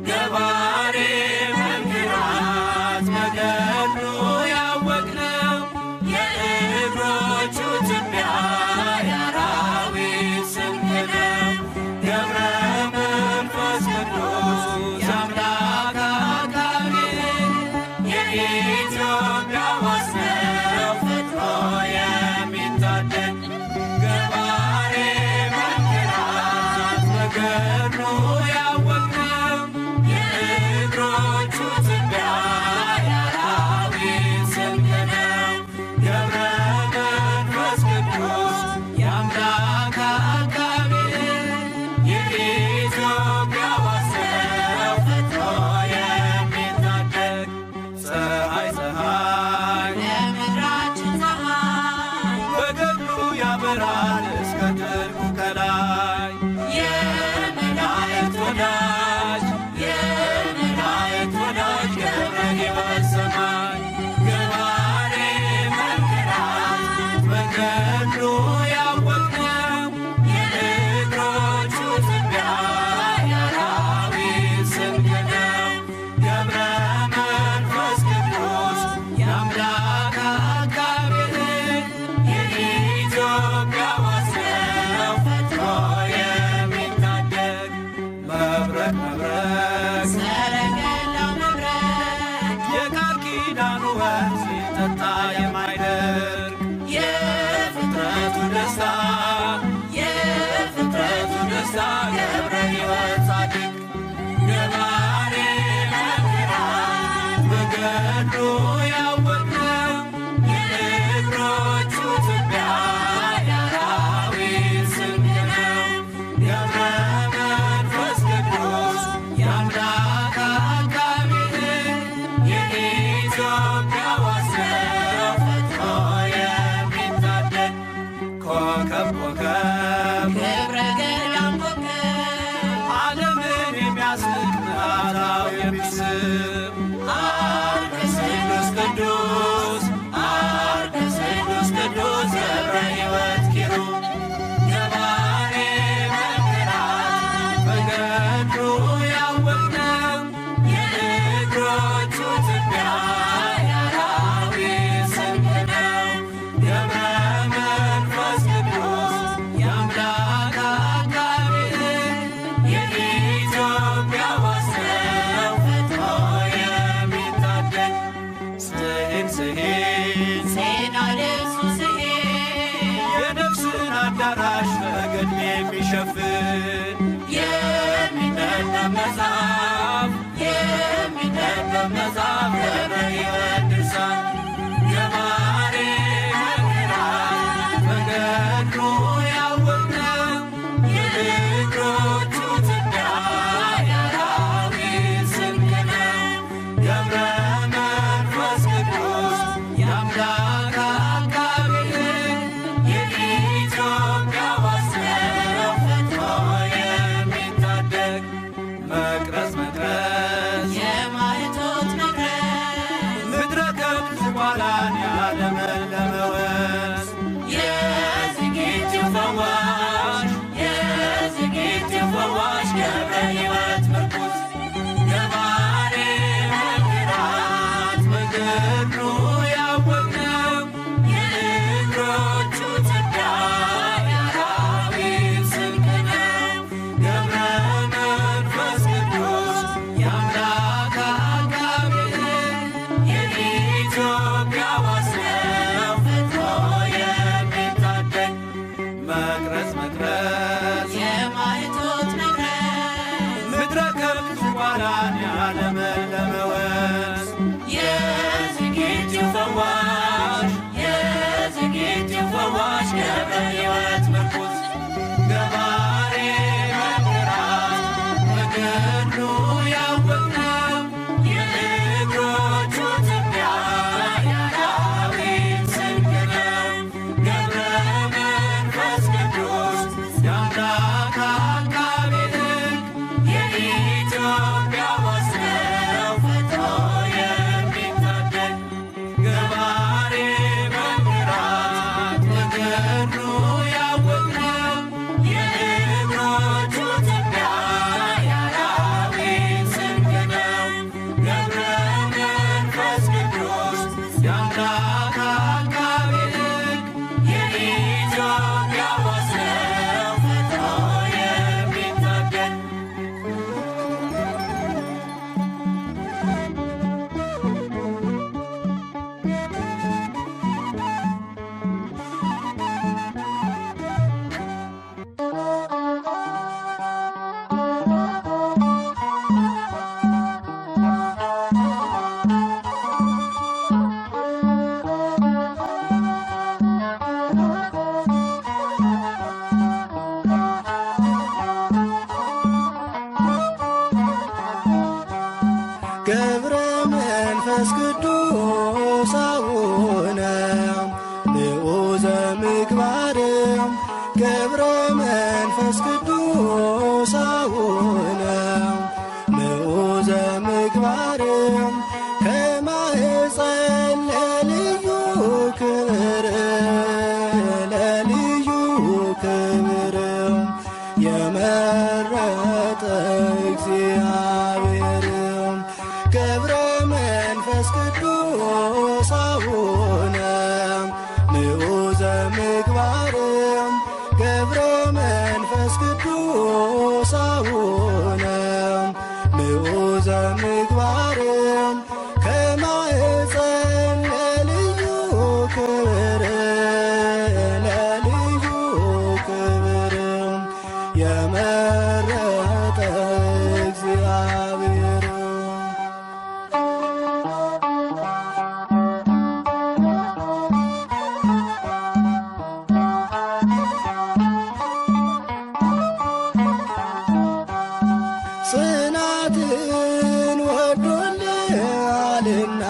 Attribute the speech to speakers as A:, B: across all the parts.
A: ገባሬ መንክራት በገድሉ ያወቅነው
B: መንፈስ ቅዱስ አቡነ ምዑዘ ምግባር ከማኅፀን ለልዩ ክብር የመረጠ እግዚአብሔር ገብረ መንፈስ ቅዱስ አቡነ ምዑዘ ምግባር ገብረ መንፈስ ቅዱስ አቡነ ምዑዘ ምግባር ከማኅፀን ለልዩ ክብር የመረጠ እግዚአብሔር ጽናትን ወዶልሃልና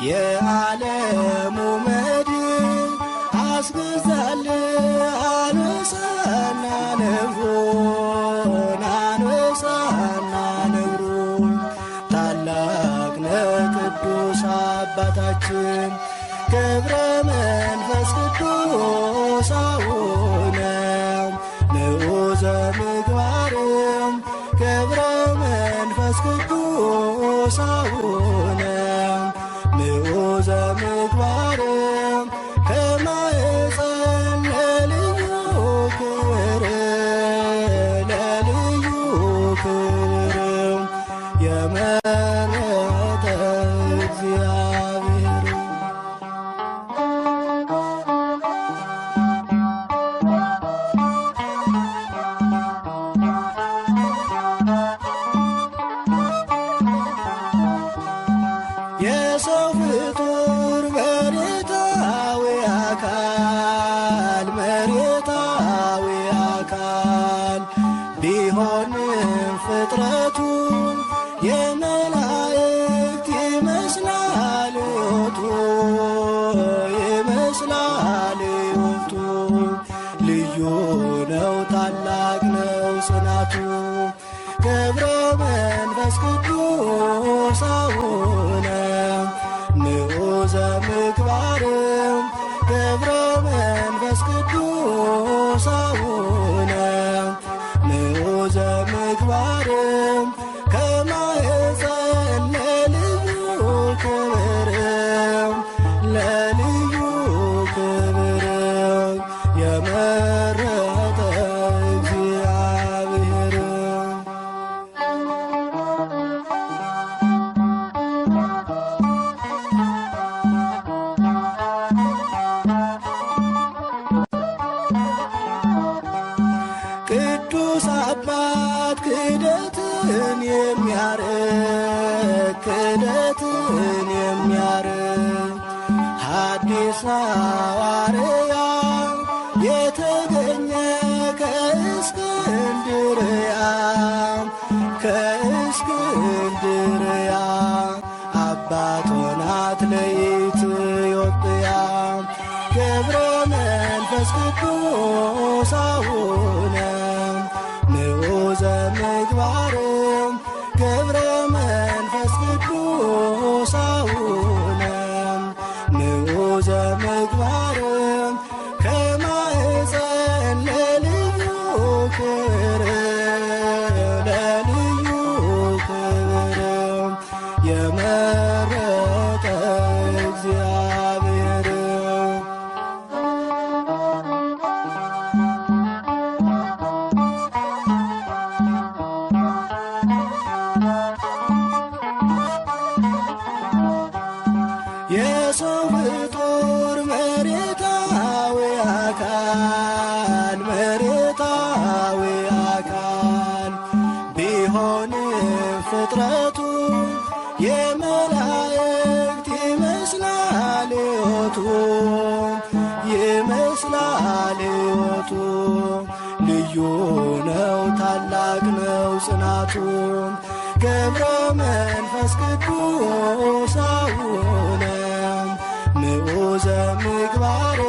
B: የዓለሙ መድን አስገዛል አንበሳና ነብሩን ታላቅ ቅዱስ አባታችን ገብረ መንፈስ ቅዱስ አቡነ ምዑዘ ምግባር ገብረ መንፈስ ቅዱስ አቡነ ምዑዘ ምግባር ከማኅፀን ለልዩ ክብር የመረጠ እግዚአብሔር የሰው ፍጡር መሬታዊ አካል ቢሆንም ፍጥረቱ የመላእክት ይመስላል ሕይወቱ ልዩ ነው ታላቅ ነው ጽናቱ ገብረ መንፈስ ቅዱስ አቡነ ምዑዘ ምግባር ገብረ መንፈስ ቅዱስ አቡነ ምዑዘ ምግባር ከማኅፀን ለልዩ ክብር የመረጠ እግዚአብሔር ቅዱስ አባት ክህደትን የሚያርቅ ሐዲስ ሐዋርያ የተገኘ ከእስክንድርያ አባት ሆናት ለኢትዮጵያ ገብረ መንፈስ ቅዱስ አቡነ ምዑዘ ምግባር ገብረ መንፈስ ቅዱስ አቡነ ምዑዘ ምግባር ከማኅፀን ለልዩ ክብር የመረጠ እግዚአብሔር የሰው ፍጡር መሬታዊ አካል ቢሆንም ፍጥረቱ የመላእክት ይመስላል ሕይወቱ ልዩ ነው ታላቅ ነው ጽናቱ ገብረ መንፈስ ቅዱስ አቡነ ምዑዘ ምግባር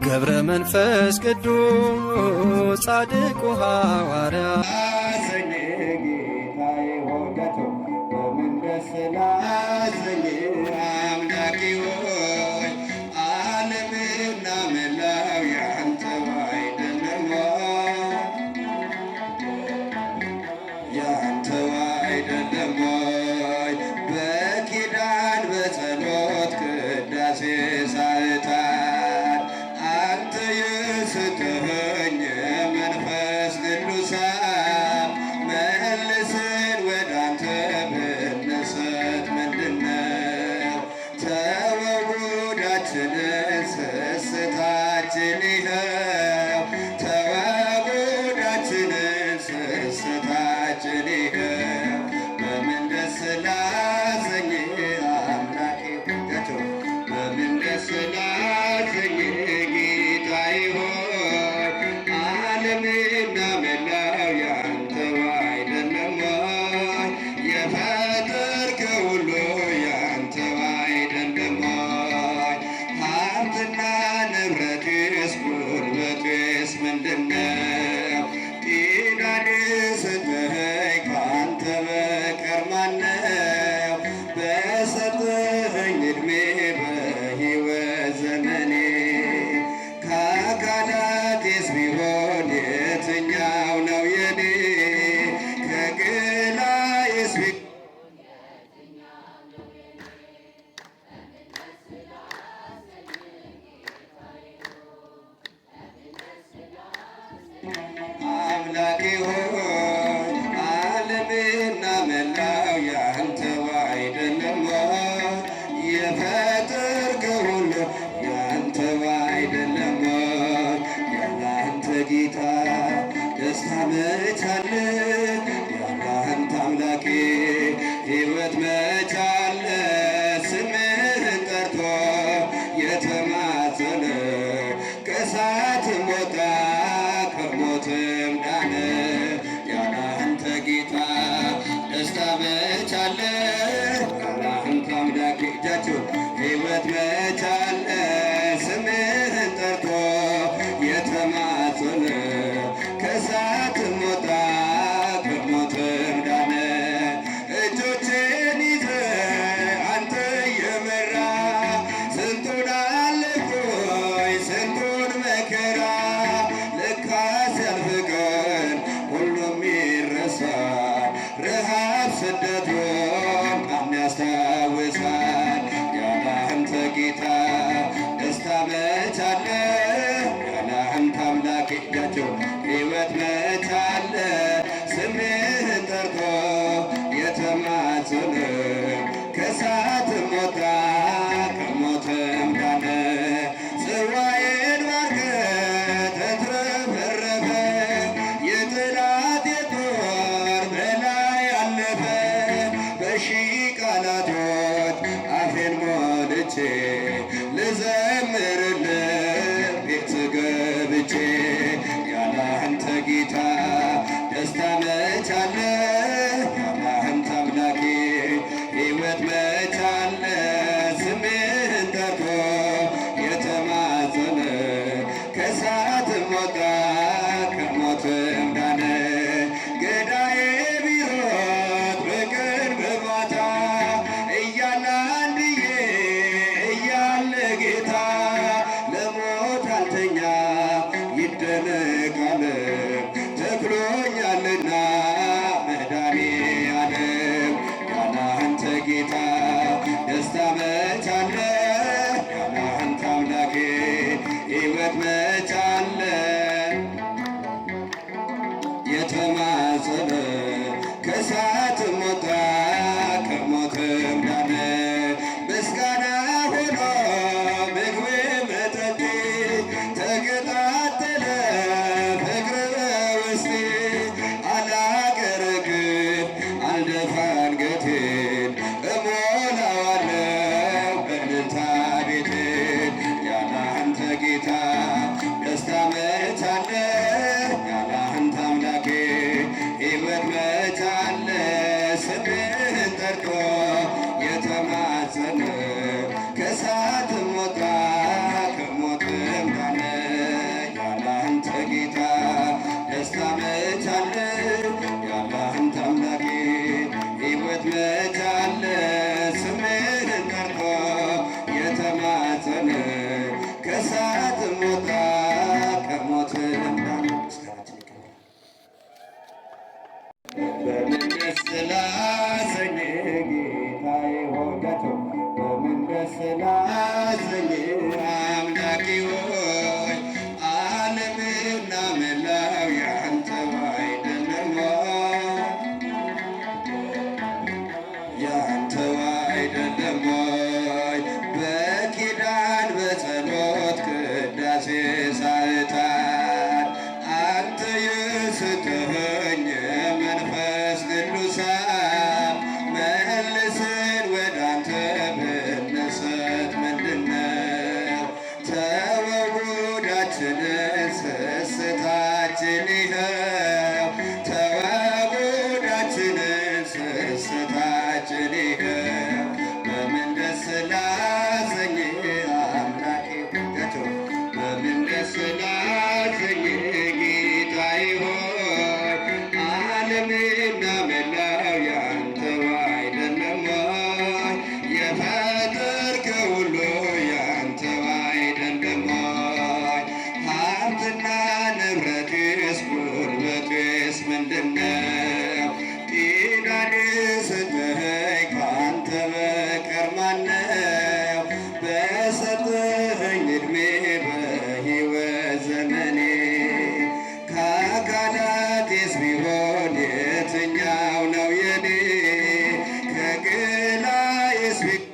B: ገብረ መንፈስ ቅዱስ ጻድቁ ሐዋርያ አምላኬ ሆይ ዓለምና መላው ያንተው አይደለም ወይ? በኪዳን በጸሎት ቅዳሴ ሳዕታት አንተ የሰጠኸኝ መንፈስ ቅዱስ መልሰን ወደ አንተ ብንሰጥ ምንድነው? ተወጉዳችንን ስስታችን ይኸው ተወጉዳችንን ስስታችን ይኸው በምን ደስ ላሰኝ አምላኬ በምን ደስ ላሰኝ ጌታዬ ሆይ ዓለምና መላው ያንተው አይደለም ወይ? የፈጠርከው ሁሉ ያንተው አይደለም ወይ? ሀብትና ንብረትስ ጉልበትስ ምንድነው? ጤናን የሰጠኸኝ ከአንተ በቀር ማነው? በሰጠኸኝ ዕድሜ በሕይወት ዘመኔ ከአካላቴስ ቢሆን የትኛው ነው የኔ? ከገላዬስ ቢሆን አምላኬ ሆይ ዓለምና መላው ያንተው አይደለም ወይ? የፈጠርከው ሁሉ ያንተው አይደለም ወይ? ያለ አንተ ጌታ ደስታ መች አለ? ያለ አንተ አምላኬ ሕይወት መች አለ? ስምህን ጠርቶ የተማጸነ ከእሳትም ወጣ ከሞትም ዳነ። ያለ አንተ ጌታ ደስታ መች አለ? ያለ አንተ አምላኬ እጃችሁን ሕይወት መች አለ? ስምህን ጠርቶ የተማጸነ ከእሳትም ወጣ ከሞትም ዳነ። እጆችን ይዘህ አንተ የመራ ስንቱን አለፍኩኝ ስንቱን መከራ ለካ ሲያልፍ ቀን ሁሉም ይረሳል። ረሃብ ስደቱን ማን ያስታውሳል? ያለ አንተ ጌታ ደስታ መች አለ? ያለ አንተ አምላክ እጃቸው ሕይወት መች አለ? ስምህን ጠርቶ የተማጸነ ከእሳትም ወጣ ከሞትም ዳነ። ጽዋዬን ባርከህ ተትረፈረፈ የጠላቴ ጦር በላይ አለፈ። በሺህ ቃላቶች አፌን ሞልቼ ልዘምርልህ ቤት ገብቼ ያለ አንተ ጌታ ደስታ መች አለ? ያለ አንተ አምላኬ ሕይወት መች አለ? ስምህን ጠርቶ የተማጸነ ከእሳትም ወጣ ከሞትም ዳነ። ገዳዬ ከእሳትም ወጣ ከሞትም ዳነ። ምስጋና ሆኖ ምግቤ መጠጤ ተቀጣጠለ ፍቅር በውስጤ። አላቀረቅር አልደፋ አንገቴን እሞላዋለሁ በእልልታ ቤቴን። ያለ አንተ ጌታ ደስታ መች አለ? ያለ አንተ አምላኬ ሕይወት መች አለ? ስምህን ጠርቶ የተማጸነ ከእሳትም ወጣ ከሞትም ዳነ። ያለ አንተ ጌታ ደስታ መች አለ? ያለ አንተ አምላኬ ሕይወት መች አለ? ስምህን ጠርቶ የተማጸነ ከእሳትም ወጣ ከሞትም ዳነ። በምን ደስ ላሰኝ ጌታዬ ሆይ፣ በምን ደስ ላሰኝ አምላኬ ሆይ። ዓለምና መላው ያንተው አይደለም ወይ? ያንተው አይደለም ወይ? በኪዳን በጸሎት ቅዳሴ ሳዕታት አንተ የሰጠኸኝ መንፈስ ቅዱሳን መልስን ወደ አንተ ብነሰት ምንድነው? ተወው ጉዳችንን ስስታችን ይኸው፣ ተወው ጉዳችንን ስስታችን ይኸው። በምን ደስ ላሰኝ አምላኬ ሆይ፣ በምን ደስ ላሰኝ ጌታዬ ሆይ። ዓለምና መላው ያንተው አይደለም ወይ? የፈጠርከው ሁሉ ያንተው አይደለም ወይ? ሀብትና ንብረትስ ጉልበትስ ምንድነው? ጤናን የሰጠኸኝ ከአንተ በቀር ማነው? በሰጠኸኝ ዕድሜ በሕይወት ዘመኔ ከአካላቴስ ቢሆን የትኛው ነው የኔ? ከገላዬስ ቢሆን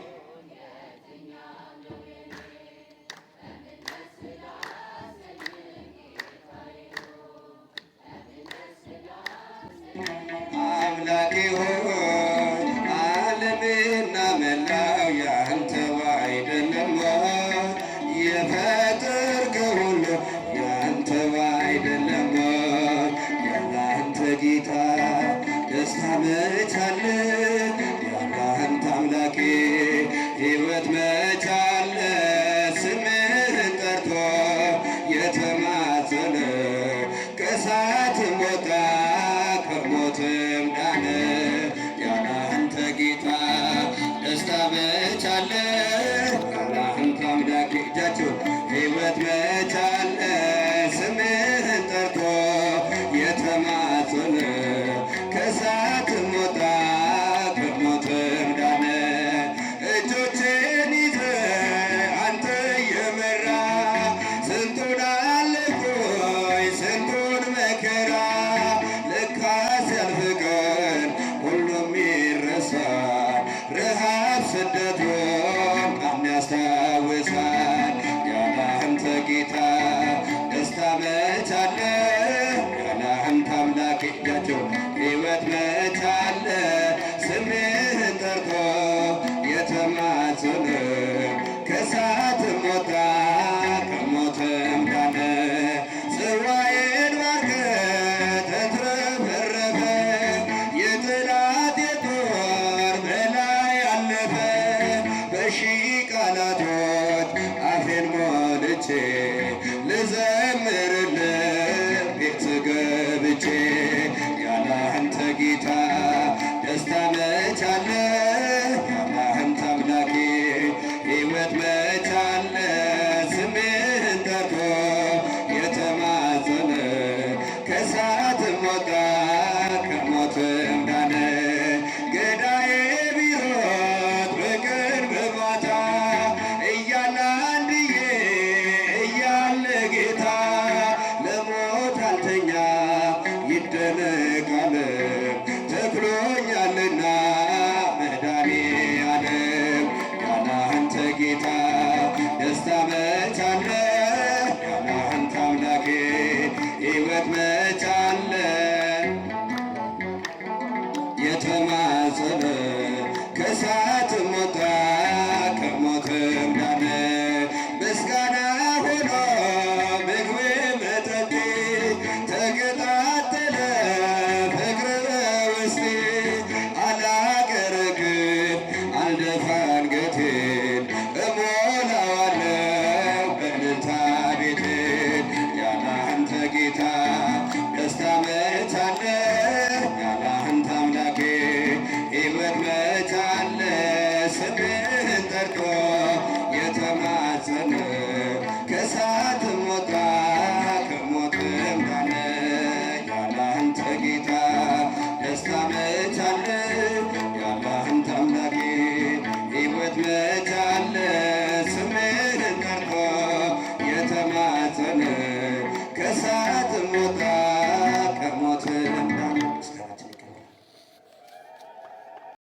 B: አምላኬ ሆይ። ዓለምና መላው ያንተው አይደለም ወይ? የፈጠርከው ሁሉ ያንተው አይደለም ወይ? ያለ አንተ ጌታ ደስታ መች አለ? ያለ አንተ አምላኬ ሕይወት መች አለ? ስምህን ጠርቶ የተማጸነ ከእሳትም ወጣ ከሞትም ዳነ። ያለ አንተ ጌታ ደስታ መች አለ? ያለ አንተ አምላኬ ሕይወት መች አለ? ስምህን ጠርቶ የተማጸነ ከእሳትም ወጣ ከሞትም ዳነ። እጆቼን ይዘህ አንተ የመራ ስንቱን አለፍኩኝ ስንቱን መከራ። ለካ ሲያልፍ ቀን ሁሉም ይረሳል፣ ረሃብ ስደቱን ማን ያስታውሳል? ያለ አንተ ጌታ ደስታ መች አለ? ያለ አንተ አምላኬ ሕይወት መች አለ? ስምህን ጠርቶ የተማጸነ ከእሳትም ወጣ ከሞትም ዳነ። ጽዋዬን ባርከህ ተትረፈረፈ፣ የጠላቴ ጦር በላይ አለፈ። በሺህ ቃላቶች አፌን ሞልቼ ልዘምርልህ ቤት ገብቼ። ያለ አንተ ጌታ ደስታ መች አለ? ያለ አንተ አምላኬ ሕይወት መች አለ? ስምህን ጠርቶ የተማጸነ ከእሳትም ወጣ ከሞትም ዳነ። ገዳዬ ቢሮጥ በቀን በማታ እያለ አንድዬ እያለ ጌታ ለሞት አልተኛ ይደነቃል ተክሎ የተማጸነ ከእሳትም ወጣ ከሞትም ዳነ። ምስጋና ሆኖ ምግቤ መጠጤ ተቀጣጠለ ፍቅር በውስጤ። አላቀረቅር አልደፋ አንገቴን እሞላዋለሁ በእልልታ ቤቴን። ያለ አንተ ጌታ ደስታ መች አለ? ያለ አንተ አምላኬ ሕይወት መች አለ? ስምህን ጠርቶ የተማጸነ ከእሳትም ወጣ ከሞትም ዳነ። ያለ አንተ ጌታ ደስታ መች አለ? ያለ አንተ አምላኬ ሕይወት መች